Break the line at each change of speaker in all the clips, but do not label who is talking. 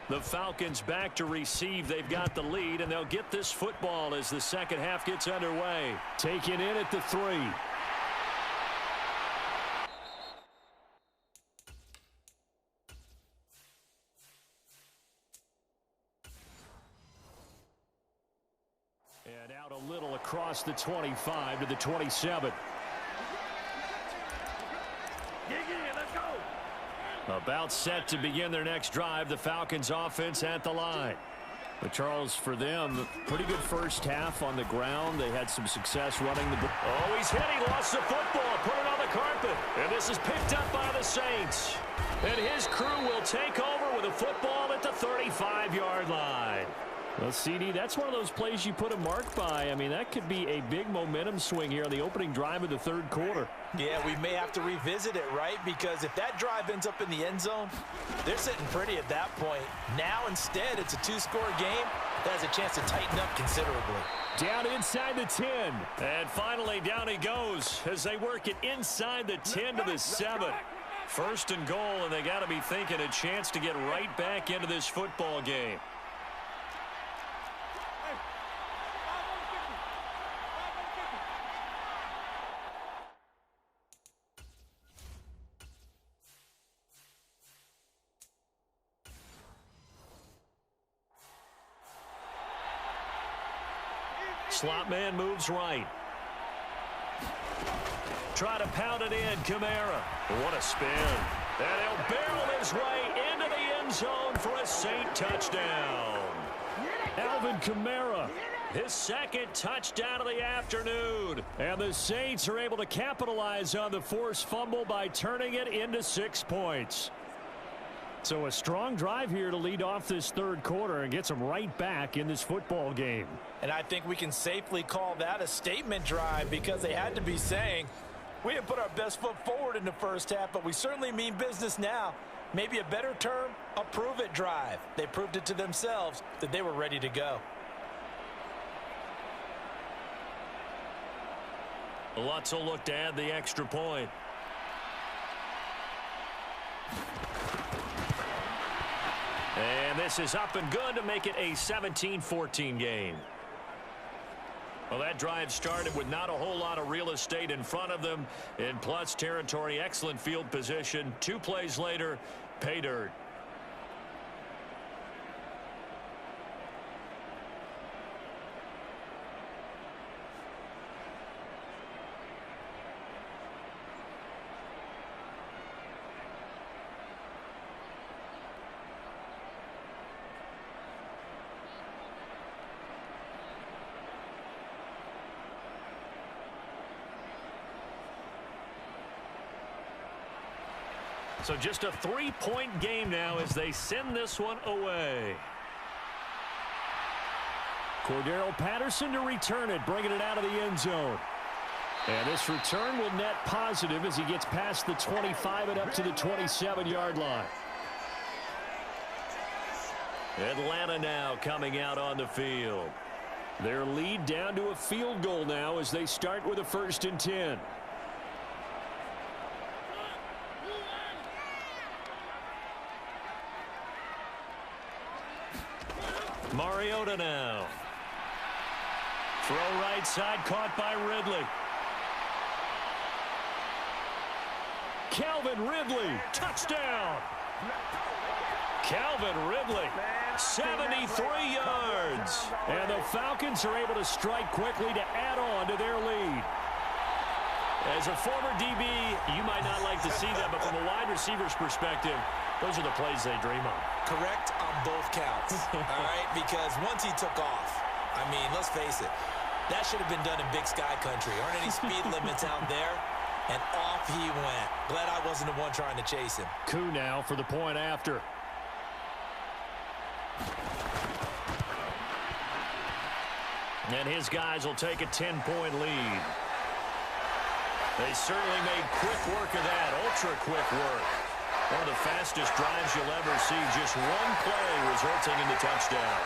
The Falcons back to receive. They've got the lead, and they'll get this football as the second half gets underway. Taken in at the 3. And out a little across the 25 to the 27. Let's go. About set to begin their next drive. The Falcons offense at the line. But Charles, for them, pretty good first half on the ground. They had some success running the ball. Oh, he's hit. He lost the football. Put it on the carpet. And this is picked up by the Saints. And his crew will take over with a football at the 35-yard line. Well, CD, that's one of those plays you put a mark by. I mean, that could be a big momentum swing here on the opening drive of the third quarter.
Yeah, we may have to revisit it, right? Because if that drive ends up in the end zone, they're sitting pretty at that point. Now, instead, it's a 2-score game that has a chance to tighten up considerably.
Down inside the 10. And finally, down he goes as they work it inside the 10 to the 7. First and goal, and they got to be thinking a chance to get right back into this football game. Slot man moves right. Try to pound it in, Kamara. What a spin. And he'll barrel his way into the end zone for a Saint touchdown. Alvin Kamara, his second touchdown of the afternoon. And the Saints are able to capitalize on the forced fumble by turning it into 6 points. So a strong drive here to lead off this third quarter and gets them right back in this football game.
And I think we can safely call that a statement drive because they had to be saying, we didn't put our best foot forward in the first half, but we certainly mean business now. Maybe a better term, a prove-it drive. They proved it to themselves that they were ready to go.
Lots of look to add the extra point. And this is up and good to make it a 17-14 game. Well, that drive started with not a whole lot of real estate in front of them. In plus territory, excellent field position. 2 plays later, pay dirt. So just a 3-point game now as they send this one away. Cordero Patterson to return it, bringing it out of the end zone. And this return will net positive as he gets past the 25 and up to the 27-yard line. Atlanta now coming out on the field. Their lead down to a field goal now as they start with a 1st and 10. Mariota now. Throw right side, caught by Ridley. Calvin Ridley, touchdown. Calvin Ridley, 73 yards. And the Falcons are able to strike quickly to add on to their lead. As a former DB, you might not like to see that, but from a wide receiver's perspective, those are the plays they dream of.
Correct on both counts, all right? Because once he took off, I mean, let's face it, that should have been done in Big Sky Country. Aren't any speed limits out there? And off he went. Glad I wasn't the one trying to chase him.
Koo now for the point after. And his guys will take a 10-point lead. They certainly made quick work of that, ultra-quick work. One of the fastest drives you'll ever see. Just one play resulting in the touchdown.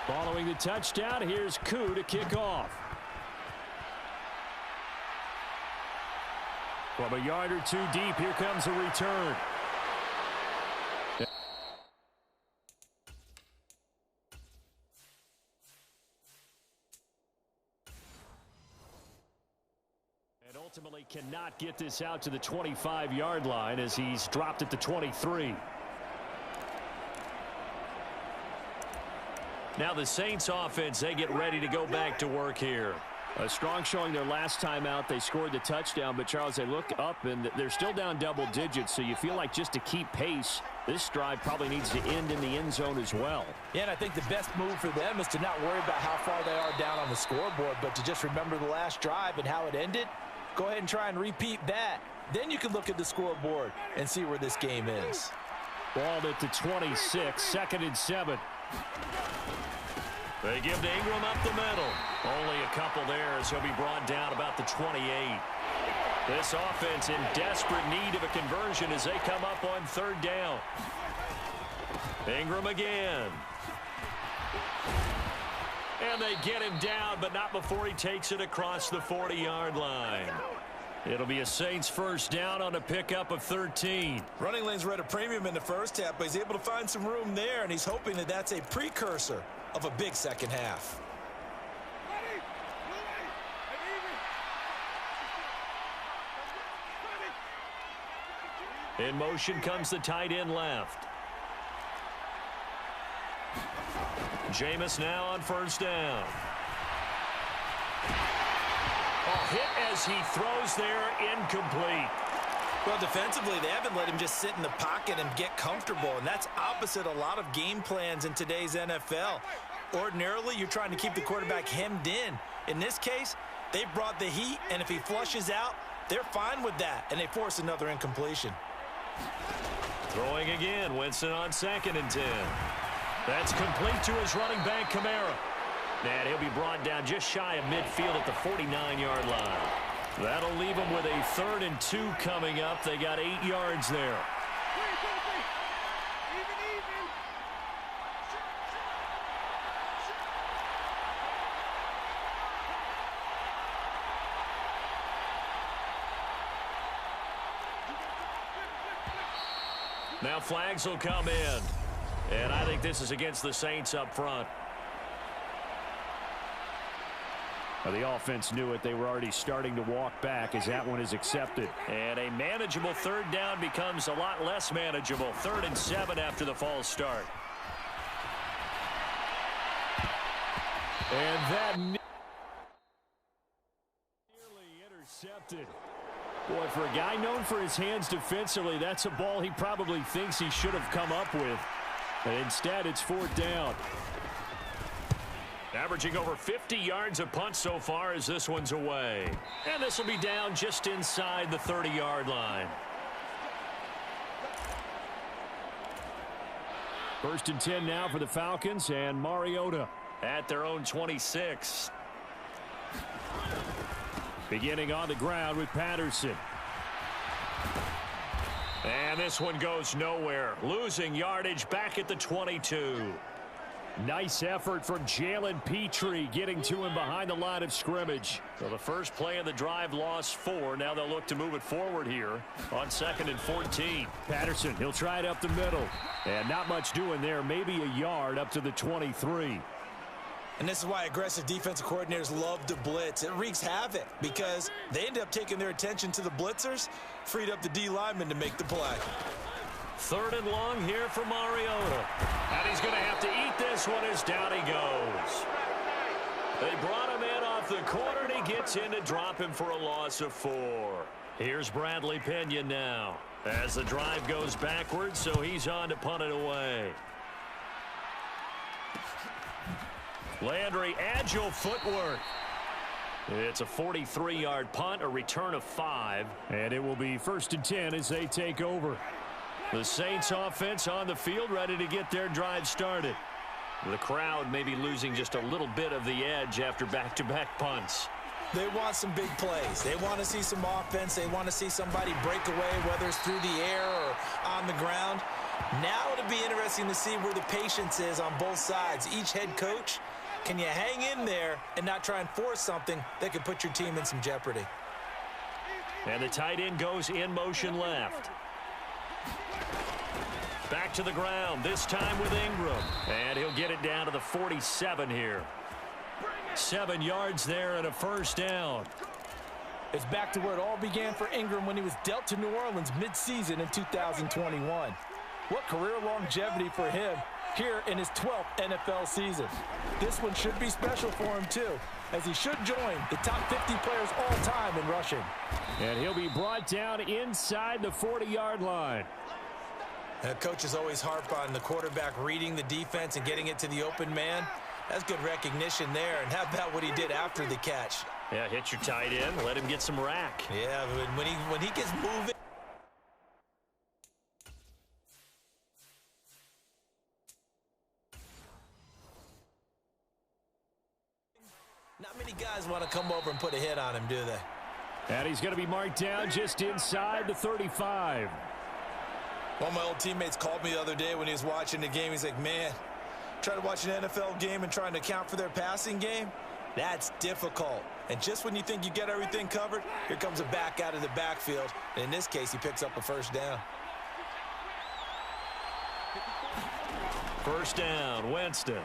Following the touchdown, here's Koo to kick off. From a yard or two deep, here comes a return. And ultimately cannot get this out to the 25-yard line as he's dropped at the 23. Now the Saints offense, they get ready to go back to work here. A strong showing their last time out. They scored the touchdown, but Charles, they look up and they're still down double digits, so you feel like just to keep pace, this drive probably needs to end in the end zone as well.
Yeah, and I think the best move for them is to not worry about how far they are down on the scoreboard, but to just remember the last drive and how it ended. Go ahead and try and repeat that. Then you can look at the scoreboard and see where this game is.
Ball at the 26, 2nd and 7. They give to Ingram up the middle. Only a couple there as he'll be brought down about the 28. This offense in desperate need of a conversion as they come up on 3rd down. Ingram again. And they get him down, but not before he takes it across the 40-yard line. It'll be a Saints 1st down on a pickup of 13.
Running lanes were at a premium in the first half, but he's able to find some room there, and he's hoping that that's a precursor of a big second half.
In motion comes the tight end left. Jameis now on 1st down. A hit as he throws there, incomplete.
Well, defensively, they haven't let him just sit in the pocket and get comfortable, and that's opposite a lot of game plans in today's NFL. Ordinarily, you're trying to keep the quarterback hemmed in. In this case, they brought the heat, and if he flushes out, they're fine with that, and they force another incompletion.
Throwing again, Winston on 2nd and 10. That's complete to his running back, Kamara. And he'll be brought down just shy of midfield at the 49-yard line. That'll leave them with a 3rd and 2 coming up. They got 8 yards there. Now flags will come in. And I think this is against the Saints up front. The offense knew it. They were already starting to walk back as that one is accepted. And a manageable 3rd down becomes a lot less manageable. 3rd and 7 after the false start. And that nearly intercepted. Boy, for a guy known for his hands defensively, that's a ball he probably thinks he should have come up with. But instead, it's 4th down. Averaging over 50 yards a punt so far as this one's away. And this will be down just inside the 30-yard line. 1st and 10 now for the Falcons, and Mariota at their own 26. Beginning on the ground with Patterson. And this one goes nowhere. Losing yardage back at the 22. Nice effort from Jalen Petrie getting to him behind the line of scrimmage. So the first play of the drive lost 4. Now they'll look to move it forward here on 2nd and 14. Patterson, he'll try it up the middle. And not much doing there. Maybe a yard up to the 23.
And this is why aggressive defensive coordinators love to blitz. It wreaks havoc because they end up taking their attention to the blitzers, freed up the D lineman to make the play.
3rd and long here for Mariota. And he's going to have to eat this one as down he goes. They brought him in off the corner, and he gets in to drop him for a loss of 4. Here's Bradley Pinion now as the drive goes backwards, so he's on to punt it away. Landry, agile footwork. It's a 43-yard punt, a return of 5. And it will be 1st and 10 as they take over. The Saints offense on the field ready to get their drive started. The crowd may be losing just a little bit of the edge after back-to-back punts.
They want some big plays. They want to see some offense. They want to see somebody break away, whether it's through the air or on the ground. Now it'll be interesting to see where the patience is on both sides. Each head coach, can you hang in there and not try and force something that could put your team in some jeopardy?
And the tight end goes in motion left. Back to the ground, this time with Ingram. And he'll get it down to the 47 here. 7 yards there and a first down.
It's back to where it all began for Ingram when he was dealt to New Orleans mid-season in 2021. What career longevity for him here in his 12th NFL season. This one should be special for him too, as he should join the top 50 players all time in rushing.
And he'll be brought down inside the 40-yard line.
Coaches always harp on the quarterback reading the defense and getting it to the open man. That's good recognition there. And how about what he did after the catch?
Yeah, hit your tight end, let him get some rack.
Yeah, when he gets moving. Not many guys want to come over and put a hit on him, do they?
And he's going to be marked down just inside the 35.
One of my old teammates called me the other day when he was watching the game. He's like, man, trying to watch an NFL game and trying to account for their passing game, that's difficult. And just when you think you get everything covered, here comes a back out of the backfield. And in this case, he picks up a first down.
First down, Winston.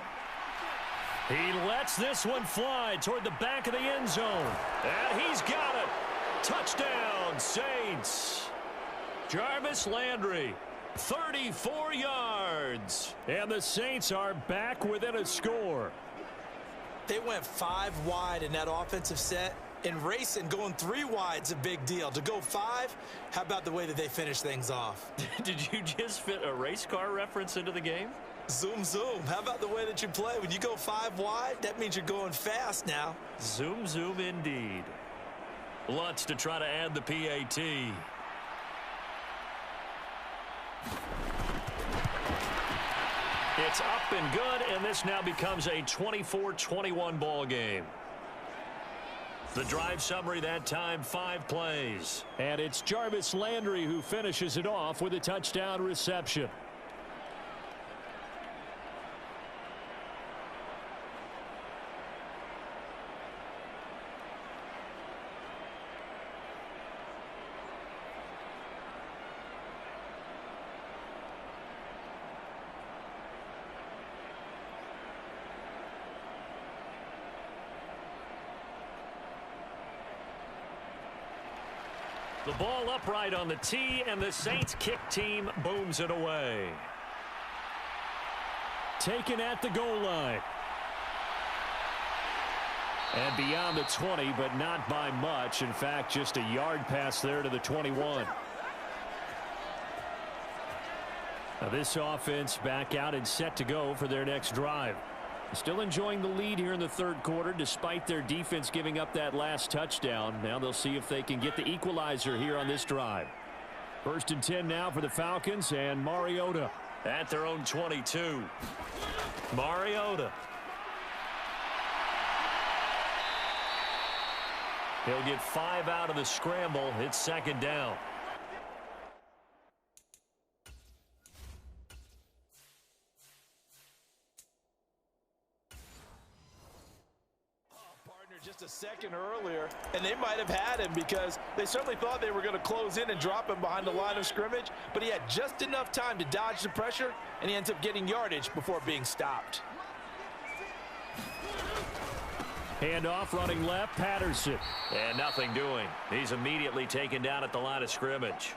He lets this one fly toward the back of the end zone. And he's got it. Touchdown, Saints. Jarvis Landry, 34 yards. And the Saints are back within a score.
They went 5 wide in that offensive set. And racing, going 3 wide's a big deal. To go 5, how about the way that they finish things off?
Did you just fit a race car reference into the game?
Zoom, zoom. How about the way that you play? When you go 5 wide, that means you're going fast now.
Zoom, zoom indeed. Lutz to try to add the PAT. It's up and good, and this now becomes a 24-21 ball game. The drive summary that time, 5 plays. And it's Jarvis Landry who finishes it off with a touchdown reception. The ball upright on the tee, and the Saints kick team booms it away. Taken at the goal line. And beyond the 20, but not by much. In fact, just a yard pass there to the 21. Now this offense back out and set to go for their next drive. Still enjoying the lead here in the third quarter despite their defense giving up that last touchdown. Now they'll see if they can get the equalizer here on this drive. 1st and 10 now for the Falcons, and Mariota at their own 22. Mariota. He'll get 5 out of the scramble. It's 2nd down.
Just a second earlier, and they might have had him because they certainly thought they were going to close in and drop him behind the line of scrimmage, but he had just enough time to dodge the pressure, and he ends up getting yardage before being stopped.
Handoff running left, Patterson. And nothing doing. He's immediately taken down at the line of scrimmage.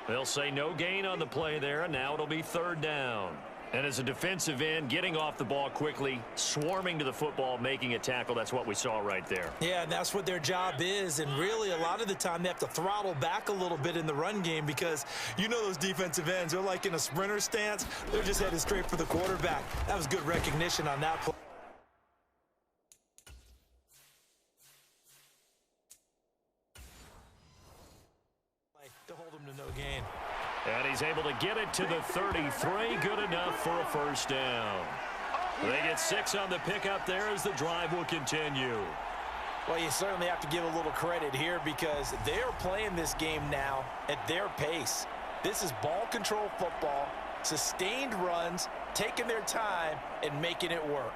They'll say no gain on the play there, and now it'll be 3rd down. And as a defensive end, getting off the ball quickly, swarming to the football, making a tackle, that's what we saw right there.
Yeah, and that's what their job is. And really, a lot of the time, they have to throttle back a little bit in the run game because you know those defensive ends, they're like in a sprinter stance. They're just headed straight for the quarterback. That was good recognition on that play. To hold him to no gain.
And he's able to get it to the 33. Good enough for a first down. They get 6 on the pickup there as the drive will continue.
Well, you certainly have to give a little credit here because they're playing this game now at their pace. This is ball control football, sustained runs, taking their time, and making it work.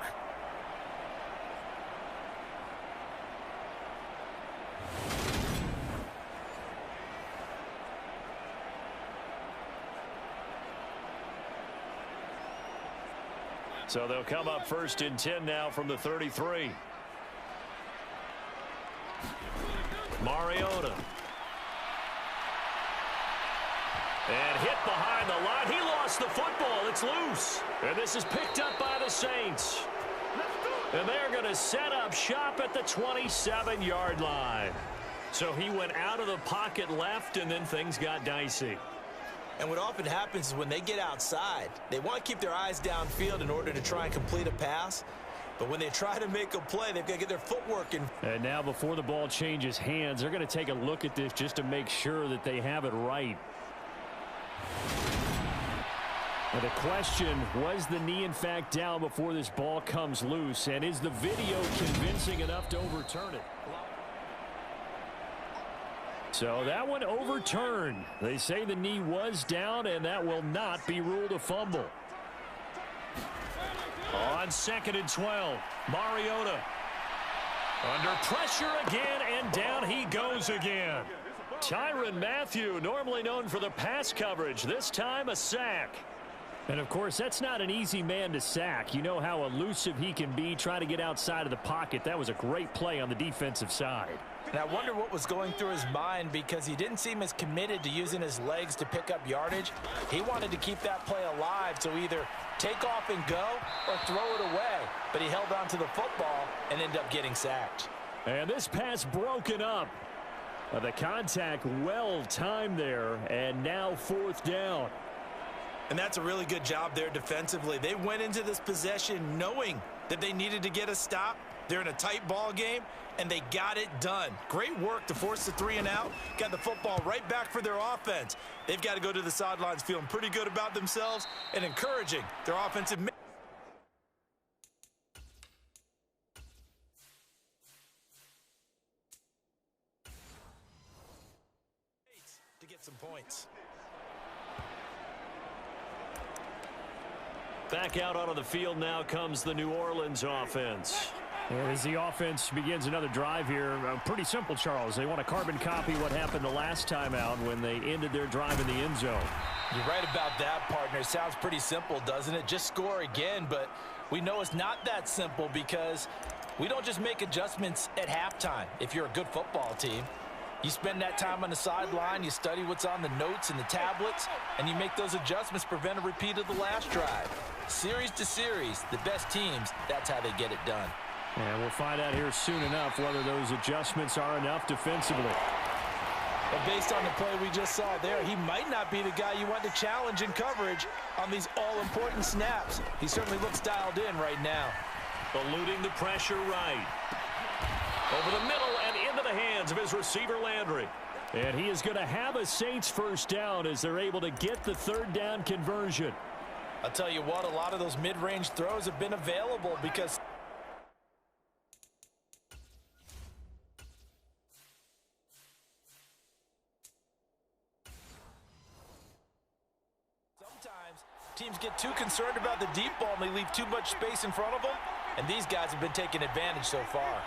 So they'll come up 1st and 10 now from the 33. Mariota. And hit behind the line. He lost the football. It's loose. And this is picked up by the Saints. And they're going to set up shop at the 27-yard line. So he went out of the pocket left, and then things got dicey.
And what often happens is when they get outside, they want to keep their eyes downfield in order to try and complete a pass. But when they try to make a play, they've got to get their footwork in.
And now before the ball changes hands, they're going to take a look at this just to make sure that they have it right. And the question, was the knee in fact down before this ball comes loose? And is the video convincing enough to overturn it? So that one overturned. They say the knee was down, and that will not be ruled a fumble. On 2nd and 12, Mariota. Under pressure again, and down he goes again. Tyrann Mathieu, normally known for the pass coverage, this time a sack. And, of course, that's not an easy man to sack. You know how elusive he can be, trying to get outside of the pocket. That was a great play on the defensive side.
And I wonder what was going through his mind because he didn't seem as committed to using his legs to pick up yardage. He wanted to keep that play alive, so either take off and go or throw it away. But he held on to the football and ended up getting sacked.
And this pass broken up. The contact well timed there, and now 4th down.
And that's a really good job there defensively. They went into this possession knowing that they needed to get a stop. They're in a tight ball game, and they got it done. Great work to force the 3 and out. Got the football right back for their offense. They've got to go to the sidelines feeling pretty good about themselves and encouraging their offensive. To get some points.
Back out onto the field now comes the New Orleans offense. As the offense begins another drive here, pretty simple, Charles. They want to carbon copy what happened the last time out when they ended their drive in the end zone.
You're right about that, partner. Sounds pretty simple, doesn't it? Just score again, but we know it's not that simple because we don't just make adjustments at halftime if you're a good football team. You spend that time on the sideline, you study what's on the notes and the tablets, and you make those adjustments, prevent a repeat of the last drive. Series to series, the best teams, that's how they get it done.
And we'll find out here soon enough whether those adjustments are enough defensively.
But based on the play we just saw there, he might not be the guy you want to challenge in coverage on these all-important snaps. He certainly looks dialed in right now.
Eluding the pressure right. Over the middle and into the hands of his receiver, Landry. And he is going to have a Saints 1st down as they're able to get the 3rd down conversion.
I'll tell you what, a lot of those mid-range throws have been available because sometimes teams get too concerned about the deep ball and they leave too much space in front of them, and these guys have been taking advantage so far.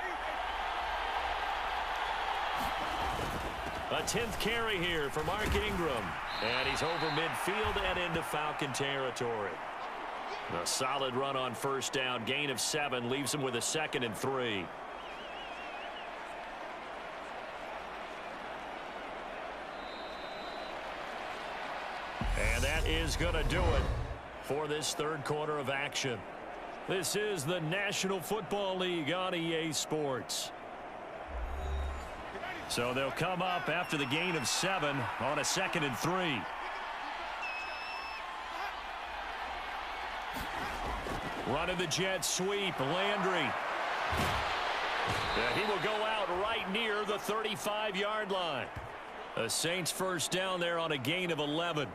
A 10th carry here for Mark Ingram. And he's over midfield and into Falcon territory. A solid run on 1st down. Gain of 7 leaves him with a 2nd and 3. And that is going to do it for this 3rd quarter of action. This is the National Football League on EA Sports. So they'll come up after the gain of 7 on a 2nd and 3. Running the jet sweep, Landry. He will go out right near the 35-yard line. The Saints 1st down there on a gain of 11.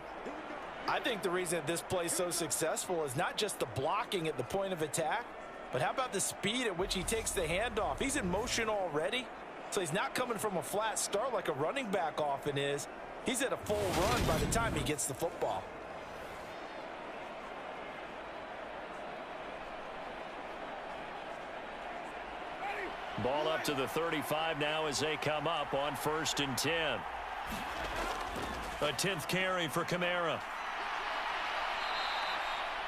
I think the reason that this play is so successful is not just the blocking at the point of attack, But how about the speed at which he takes the handoff? He's in motion already, so he's not coming from a flat start like a running back often is. He's at a full run by the time he gets the football.
Ball up to the 35 now as they come up on 1st and 10. A 10th carry for Kamara.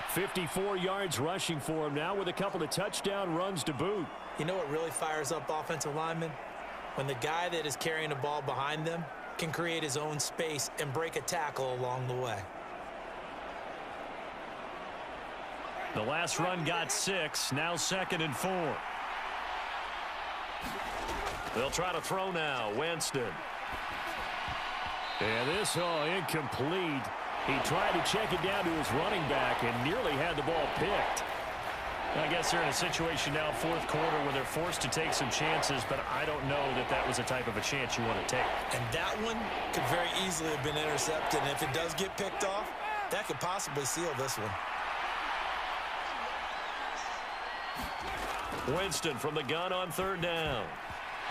54 yards rushing for him now with a couple of touchdown runs to boot.
You know what really fires up offensive linemen? When the guy that is carrying the ball behind them can create his own space and break a tackle along the way.
The last run got 6, now 2nd and 4. They'll try to throw now. Winston. And this, incomplete. He tried to check it down to his running back and nearly had the ball picked. I guess they're in a situation now, 4th quarter, where they're forced to take some chances, but I don't know that that was the type of a chance you want to take.
And that one could very easily have been intercepted, and if it does get picked off, that could possibly seal this one.
Winston from the gun on 3rd down.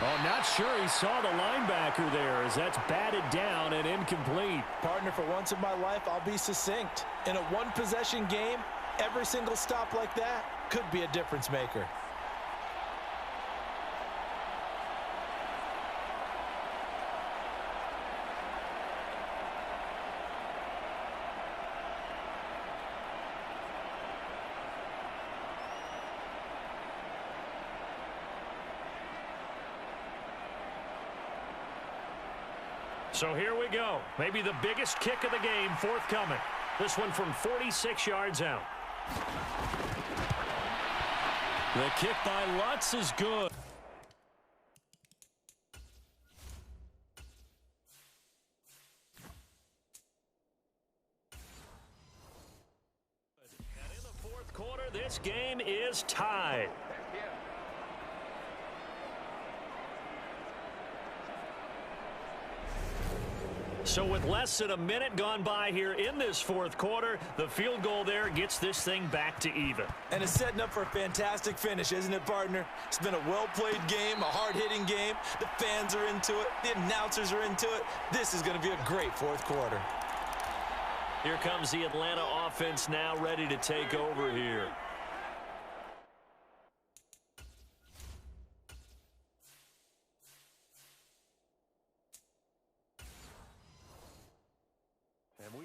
Oh, not sure he saw the linebacker there as that's batted down and incomplete.
Partner, for once in my life, I'll be succinct. In a one-possession game, every single stop like that could be a difference maker.
So here we go. Maybe the biggest kick of the game forthcoming. This one from 46 yards out. The kick by Lutz is good. And in the 4th quarter, this game is tied. So with less than a minute gone by here in this 4th quarter, the field goal there gets this thing back to even.
And it's setting up for a fantastic finish, isn't it, partner? It's been a well-played game, a hard-hitting game. The fans are into it. The announcers are into it. This is going to be a great 4th quarter.
Here comes the Atlanta offense now ready to take over here.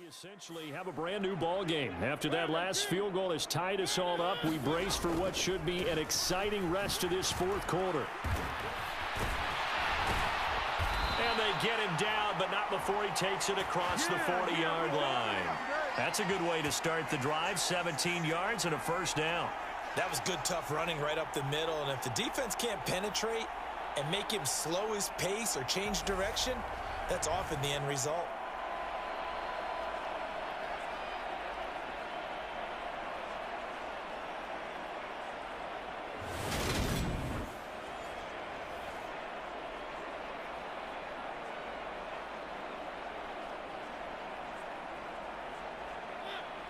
Essentially have a brand new ball game. After that last field goal has tied us all up, we brace for what should be an exciting rest of this 4th quarter. And they get him down, but not before he takes it across the 40-yard line. That's a good way to start the drive. 17 yards and a 1st down.
That was good, tough running right up the middle. And if the defense can't penetrate and make him slow his pace or change direction, that's often the end result.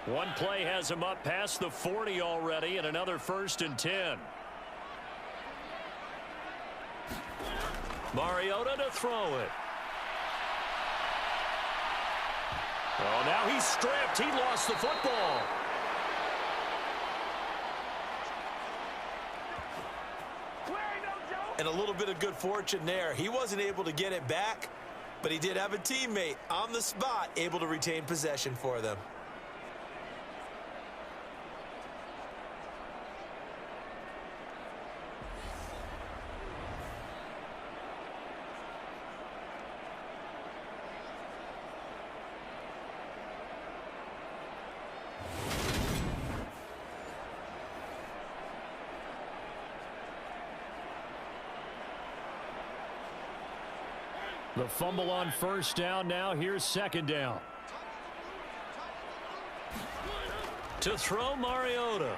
One play has him up past the 40 already, and another 1st and 10. Mariota to throw it. Oh, now he's stripped. He lost the football.
And a little bit of good fortune there. He wasn't able to get it back, but he did have a teammate on the spot able to retain possession for them.
The fumble on 1st down now. Here's 2nd down. To throw Mariota.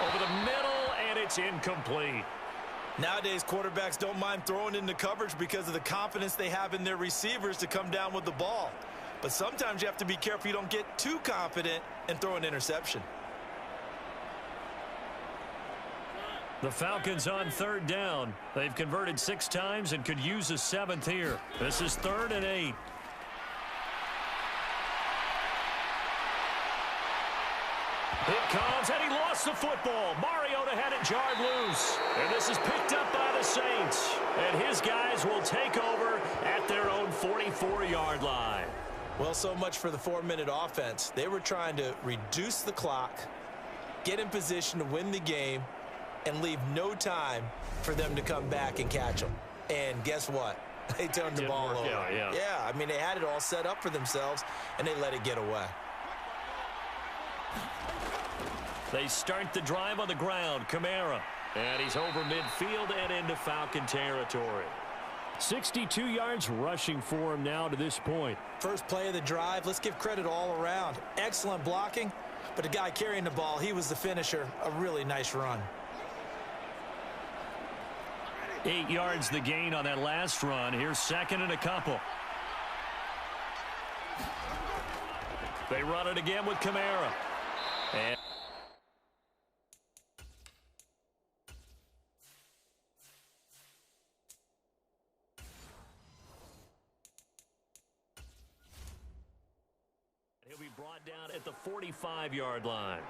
Over the middle, and it's incomplete.
Nowadays, quarterbacks don't mind throwing into coverage because of the confidence they have in their receivers to come down with the ball. But sometimes you have to be careful you don't get too confident and throw an interception.
The Falcons on third down. They've converted 6 times and could use a 7th here. This is 3rd and 8. It comes, and he lost the football. Mariota had it jarred loose. And this is picked up by the Saints. And his guys will take over at their own 44-yard line.
Well, so much for the 4-minute offense. They were trying to reduce the clock, get in position to win the game, and leave no time for them to come back and catch them. And guess what? They turned the ball over. Yeah, I mean, they had it all set up for themselves, and they let it get away.
They start the drive on the ground. Kamara. And he's over midfield and into Falcon territory. 62 yards rushing for him now to this point.
First play of the drive. Let's give credit all around. Excellent blocking, but the guy carrying the ball, he was the finisher. A really nice run.
8 yards the gain on that last run. Here's 2nd and a couple. They run it again with Kamara. And he'll be brought down at the 45-yard line.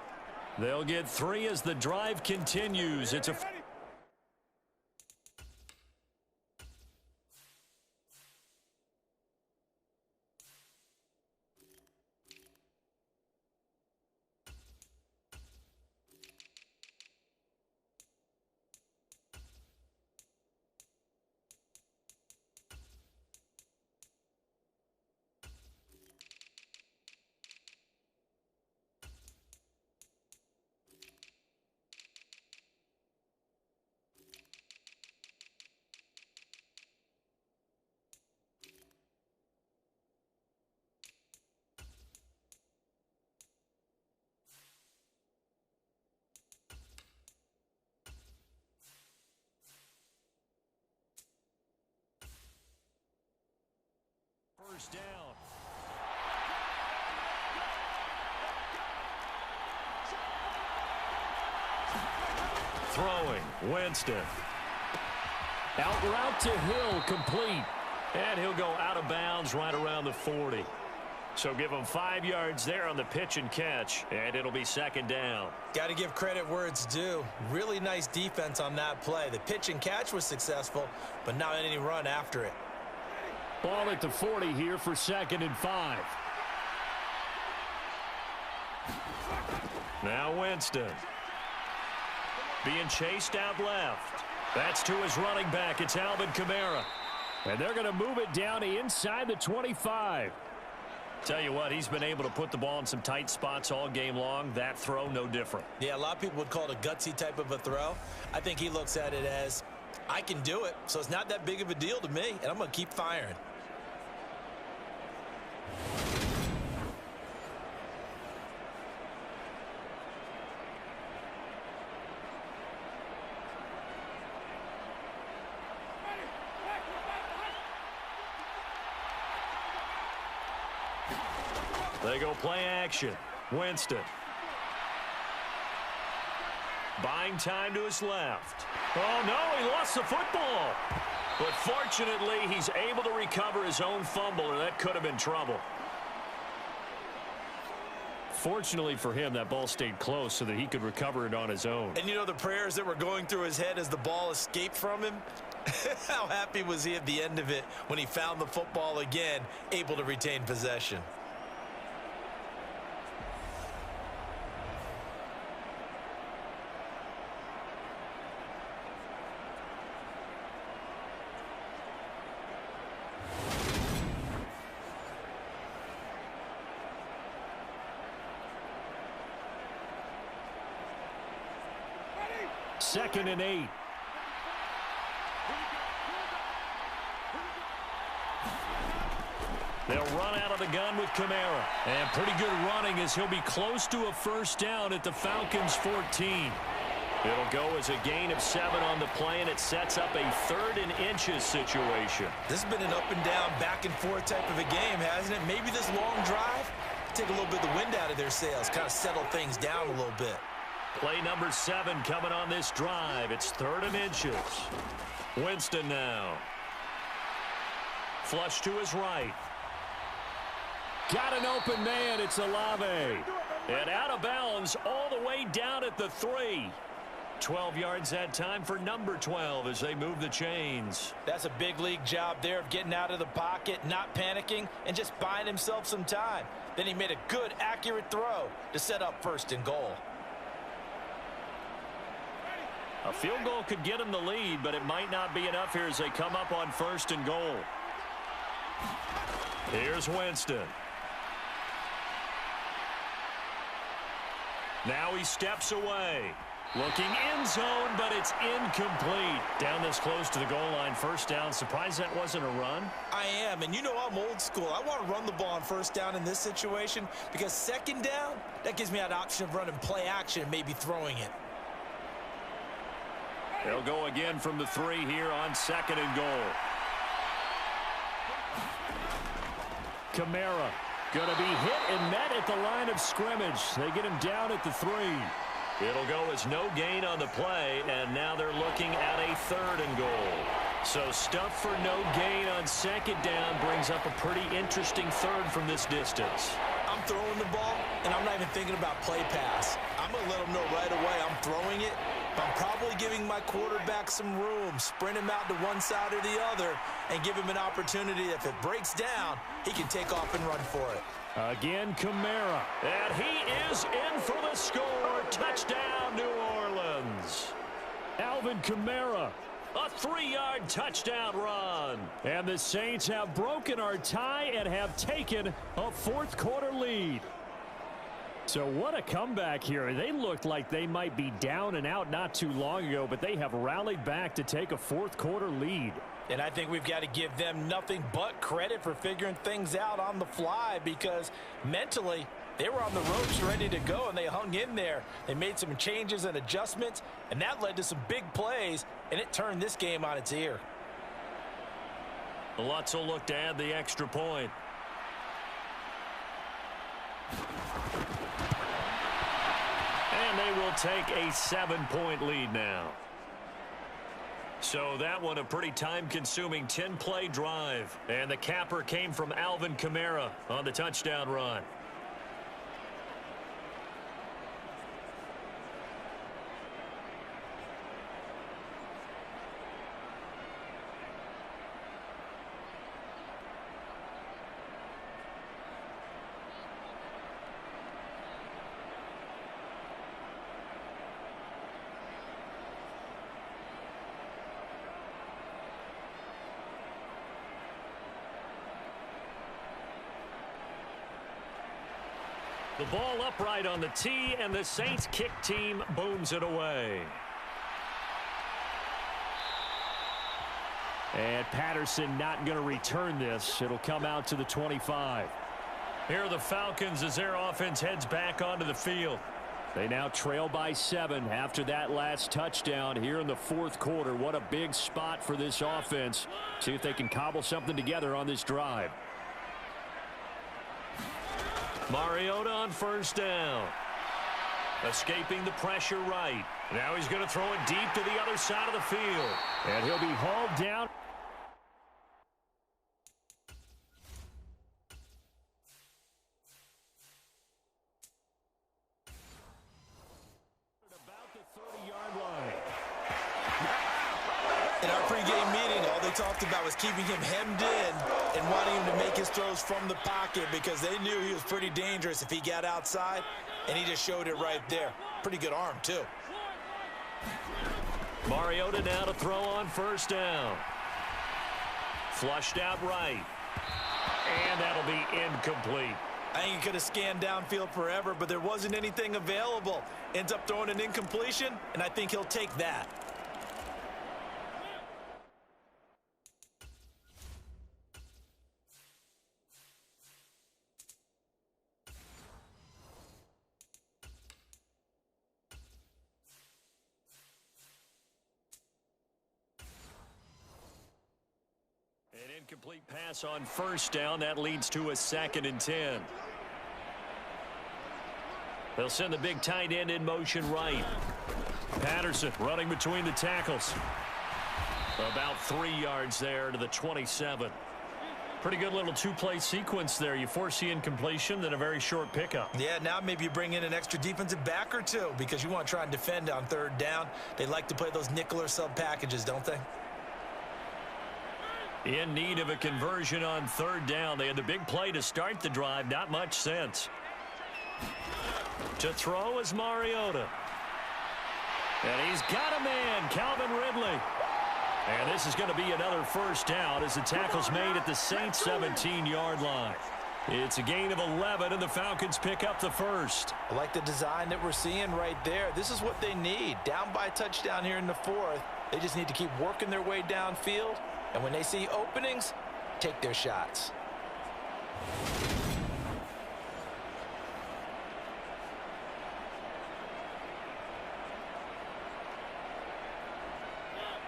They'll get 3 as the drive continues. It's a first down. Throwing, Winston. Out route to Hill, complete. And he'll go out of bounds right around the 40. So give him 5 yards there on the pitch and catch, and it'll be 2nd down.
Got to give credit where it's due. Really nice defense on that play. The pitch and catch was successful, but not any run after it.
Ball at the 40 here for 2nd and 5. Now Winston. Being chased out left. That's to his running back. It's Alvin Kamara. And they're going to move it down inside the 25. Tell you what, he's been able to put the ball in some tight spots all game long. That throw, no different.
Yeah, a lot of people would call it a gutsy type of a throw. I think he looks at it as, I can do it, so it's not that big of a deal to me, and I'm going to keep firing.
They go play action. Winston. Buying time to his left. Oh, no, he lost the football. But fortunately, he's able to recover his own fumble, or that could have been trouble. Fortunately for him, that ball stayed close so that he could recover it on his own.
And you know the prayers that were going through his head as the ball escaped from him? How happy was he at the end of it when he found the football again, able to retain possession?
Second and 8. They'll run out of the gun with Kamara. And pretty good running as he'll be close to a first down at the Falcons' 14. It'll go as a gain of 7 on the play, and it sets up a 3rd and inches situation.
This has been an up and down, back and forth type of a game, hasn't it? Maybe this long drive take a little bit of the wind out of their sails, kind of settle things down a little bit.
Play number 7 coming on this drive. It's 3rd and inches. Winston now. Flush to his right. Got an open man. It's Olave. And out of bounds all the way down at the 3. 12 yards that time for number 12 as they move the chains.
That's a big league job there of getting out of the pocket, not panicking, and just buying himself some time. Then he made a good, accurate throw to set up 1st and goal.
A field goal could get him the lead, but it might not be enough here as they come up on 1st and goal. Here's Winston. Now he steps away. Looking end zone, but it's incomplete. Down this close to the goal line, 1st down. Surprised that wasn't a run?
I am, and you know I'm old school. I want to run the ball on 1st down in this situation because 2nd down, that gives me that option of running play action and maybe throwing it.
They'll go again from the 3 here on 2nd and goal. Kamara going to be hit and met at the line of scrimmage. They get him down at the 3. It'll go as no gain on the play, and now they're looking at a 3rd and goal. So stuff for no gain on 2nd down brings up a pretty interesting 3rd from this distance.
I'm throwing the ball, and I'm not even thinking about play pass. I'm going to let them know right away I'm throwing it, but I'm probably giving my quarterback some room, sprint him out to one side or the other, and give him an opportunity. If it breaks down, he can take off and run for it.
Again, Kamara. And he is in for the score. Touchdown, New Orleans. Alvin Kamara. A 3-yard touchdown run. And the Saints have broken our tie and have taken a 4th quarter lead. So what a comeback here. They looked like they might be down and out not too long ago, but they have rallied back to take a 4th quarter lead.
And I think we've got to give them nothing but credit for figuring things out on the fly because mentally they were on the ropes ready to go, and they hung in there. They made some changes and adjustments, and that led to some big plays, and it turned this game on its ear.
Lutz will look to add the extra point. And they will take a 7-point lead now. So that one a pretty time-consuming 10-play drive. And the capper came from Alvin Kamara on the touchdown run. The ball upright on the tee, and the Saints kick team booms it away. And Patterson not going to return this. It'll come out to the 25. Here are the Falcons as their offense heads back onto the field. They now trail by 7 after that last touchdown here in the 4th quarter. What a big spot for this offense. See if they can cobble something together on this drive. Mariota on 1st down. Escaping the pressure right. Now he's going to throw it deep to the other side of the field. And he'll be hauled down. About the 30-yard line.
In our pregame meeting, all they talked about was keeping him hemmed in and wanting him to make his throws from the pocket because they knew he was pretty dangerous if he got outside, and he just showed it right there. Pretty good arm, too.
Mariota now to throw on 1st down. Flushed out right. And that'll be incomplete.
I think he could have scanned downfield forever, but there wasn't anything available. Ends up throwing an incompletion, and I think he'll take that.
Incomplete pass on 1st down. That leads to a 2nd and 10. They'll send the big tight end in motion right. Patterson running between the tackles. About 3 yards there to the 27. Pretty good little two-play sequence there. You force the incompletion, then a very short pickup.
Yeah, now maybe you bring in an extra defensive back or two because you want to try and defend on third down. They like to play those nickel or sub packages, don't they?
In need of a conversion on third down. They had the big play to start the drive. Not much sense. To throw is Mariota. And he's got a man, Calvin Ridley. And this is going to be another first down as the tackle's made at the Saints' 17-yard line. It's a gain of 11, and the Falcons pick up the first.
I like the design that we're seeing right there. This is what they need. Down by a touchdown here in the fourth. They just need to keep working their way downfield. And when they see openings, take their shots.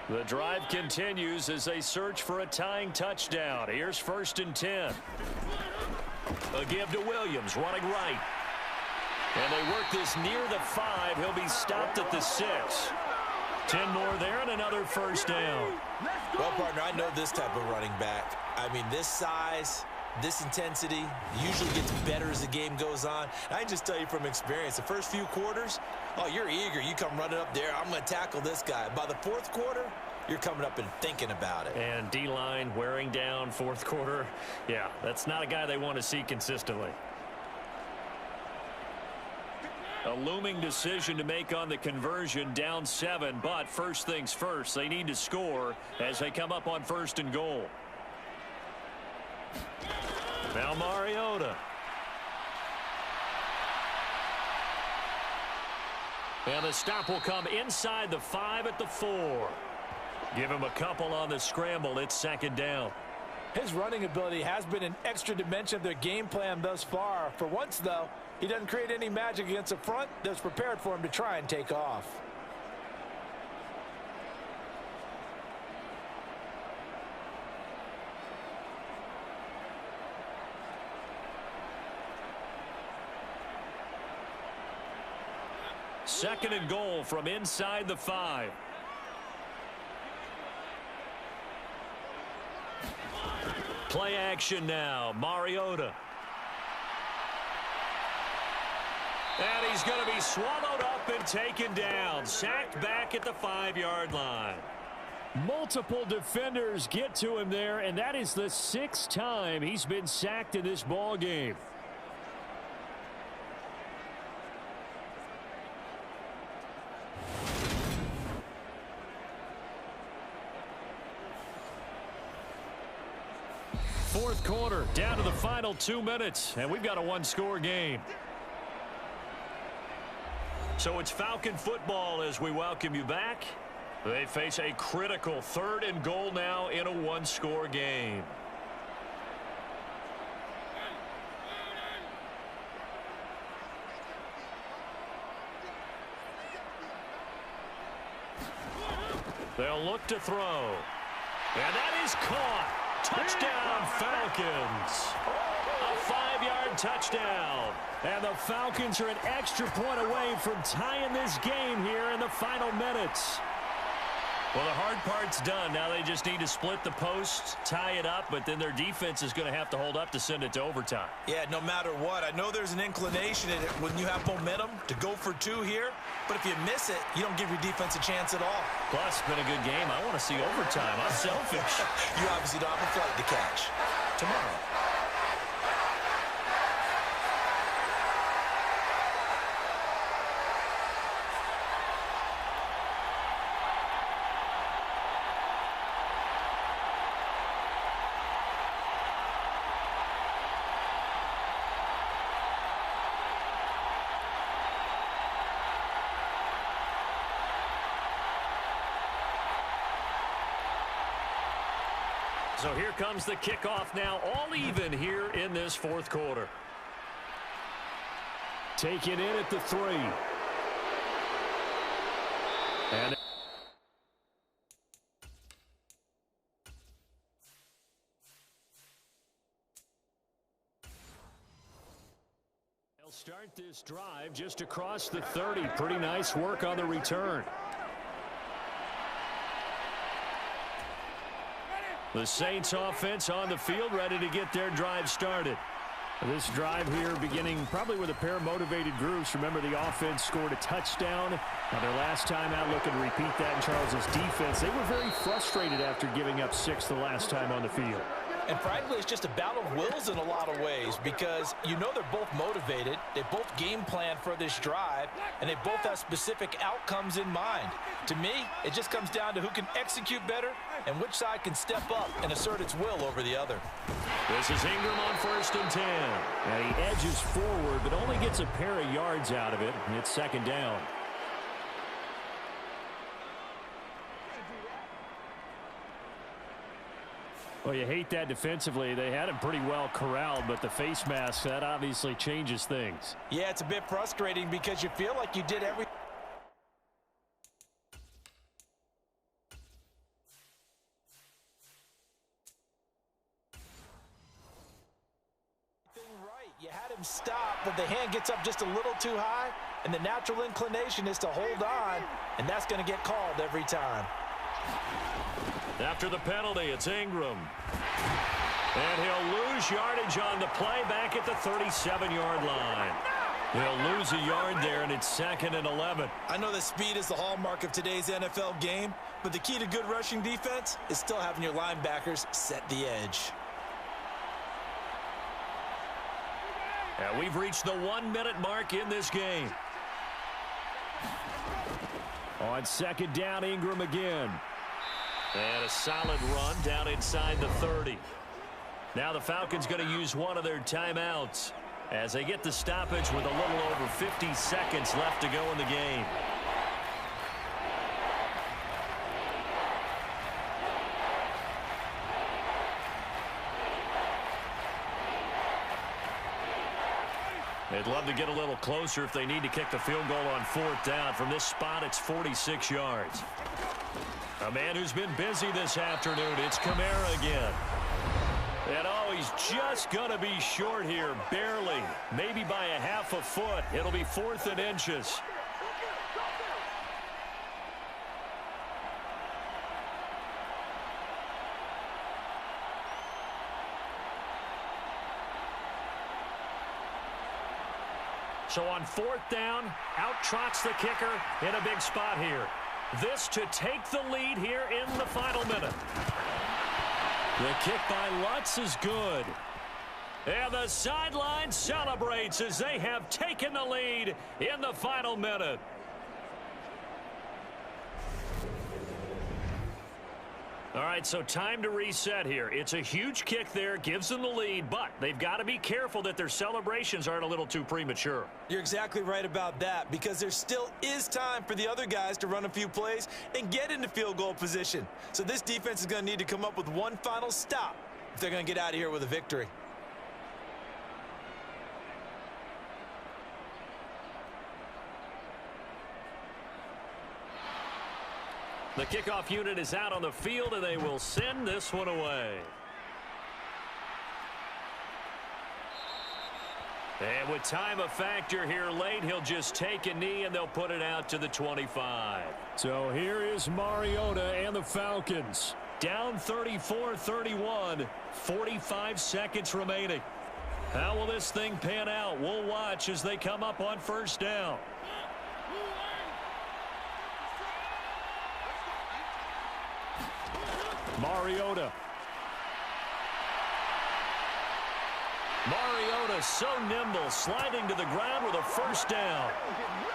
The drive continues as they search for a tying touchdown. Here's 1st and 10. A give to Williams, running right. And they work this near the 5. He'll be stopped at the 6. 10 more there and another first down.
Well, partner, I know this type of running back. I mean, this size, this intensity usually gets better as the game goes on. I can just tell you from experience, the first few quarters, oh, you're eager. You come running up there. I'm going to tackle this guy. By the fourth quarter, you're coming up and thinking about it.
And D-line wearing down fourth quarter. Yeah, that's not a guy they want to see consistently. A looming decision to make on the conversion, down 7. But first things first, they need to score as they come up on 1st and goal. Now Mariota. And the stop will come inside the 5 at the 4. Give him a couple on the scramble. It's 2nd down.
His running ability has been an extra dimension of their game plan thus far. For once, though, he doesn't create any magic against the front that's prepared for him to try and take off.
Second and goal from inside the 5. Play action now. Mariota. And he's going to be swallowed up and taken down. Sacked back at the 5-yard line. Multiple defenders get to him there, and that is the 6th time he's been sacked in this ball game. Fourth quarter, down to the final 2 minutes, and we've got a one-score game. So it's Falcon football as we welcome you back. They face a critical 3rd and goal now in a one-score game. They'll look to throw. And that is caught. Touchdown, Falcons. A 5-yard touchdown. And the Falcons are an extra point away from tying this game here in the final minutes. Well, the hard part's done. Now they just need to split the post, tie it up, but then their defense is going to have to hold up to send it to overtime.
Yeah, no matter what. I know there's an inclination in it when you have momentum to go for 2 here, but if you miss it, you don't give your defense a chance at all.
Plus, it's been a good game. I want to see overtime. I'm selfish.
You obviously don't have a flight to catch. Tomorrow.
So here comes the kickoff now, all even here in this fourth quarter. Taken in at the 3. And They'll start this drive just across the 30. Pretty nice work on the return. The Saints offense on the field, ready to get their drive started. This drive here beginning probably with a pair of motivated groups. Remember, the offense scored a touchdown. Now their last time out, looking to repeat that in Charles's defense. They were very frustrated after giving up 6 the last time on the field.
And frankly, it's just a battle of wills in a lot of ways because you know they're both motivated. They both game plan for this drive, and they both have specific outcomes in mind. To me, it just comes down to who can execute better and which side can step up and assert its will over the other.
This is Ingram on 1st and 10. And he edges forward, but only gets a pair of yards out of it, and it's 2nd down. Well, you hate that defensively. They had him pretty well corralled, but the face mask, that obviously changes things.
Yeah, it's a bit frustrating because you feel like you did everything right. You had him stop, but the hand gets up just a little too high, and the natural inclination is to hold on, and that's going to get called every time.
After the penalty, it's Ingram. And he'll lose yardage on the play back at the 37-yard line. He'll lose a yard there, and it's 2nd and 11.
I know that speed is the hallmark of today's NFL game, but the key to good rushing defense is still having your linebackers set the edge.
And we've reached the 1-minute mark in this game. On 2nd down, Ingram again. And a solid run down inside the 30. Now the Falcons going to use one of their timeouts as they get the stoppage with a little over 50 seconds left to go in the game. They'd love to get a little closer if they need to kick the field goal on 4th down. From this spot, it's 46 yards. A man who's been busy this afternoon, it's Kamara again. And oh, he's just going to be short here, barely. Maybe by a half a foot. It'll be 4th and inches. So on 4th down, out trots the kicker in a big spot here. This to take the lead here in the final minute. The kick by Lutz is good. And the sideline celebrates as they have taken the lead in the final minute. All right, so time to reset here. It's a huge kick there, gives them the lead, but they've got to be careful that their celebrations aren't a little too premature.
You're exactly right about that because there still is time for the other guys to run a few plays and get into field goal position. So this defense is going to need to come up with one final stop if they're going to get out of here with a victory.
The kickoff unit is out on the field, and they will send this one away. And with time a factor here late, he'll just take a knee, and they'll put it out to the 25. So here is Mariota and the Falcons. Down 34-31, 45 seconds remaining. How will this thing pan out? We'll watch as they come up on 1st down. Mariota so nimble, sliding to the ground with a 1st down.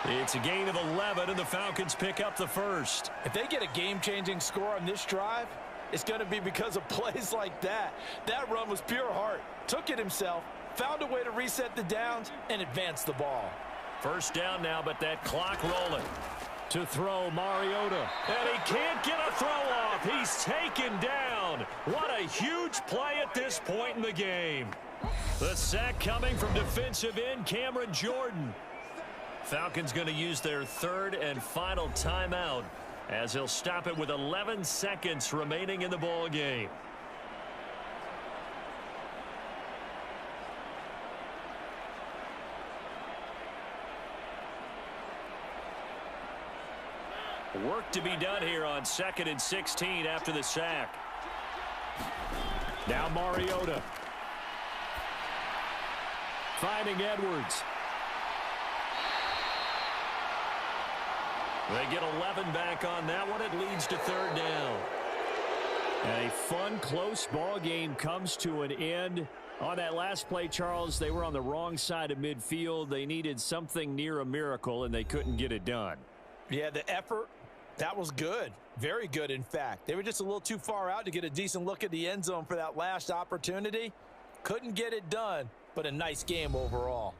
It's a gain of 11, and the Falcons pick up the 1st.
If they get a game-changing score on this drive, it's going to be because of plays like that. That run was pure heart. Took it himself, found a way to reset the downs, and advance the ball.
1st down now, but that clock rolling. To throw, Mariota. And he can't get a throw off. He's taken down. What a huge play at this point in the game. The sack coming from defensive end Cameron Jordan. Falcons going to use their 3rd and final timeout as he'll stop it with 11 seconds remaining in the ball game. Work to be done here on 2nd and 16 after the sack. Now Mariota. Finding Edwards. They get 11 back on that one. It leads to 3rd down. And a fun, close ball game comes to an end. On that last play, Charles, they were on the wrong side of midfield. They needed something near a miracle, and they couldn't get it done.
Yeah, the effort, that was good. Very good, in fact. They were just a little too far out to get a decent look at the end zone for that last opportunity. Couldn't get it done, but a nice game overall.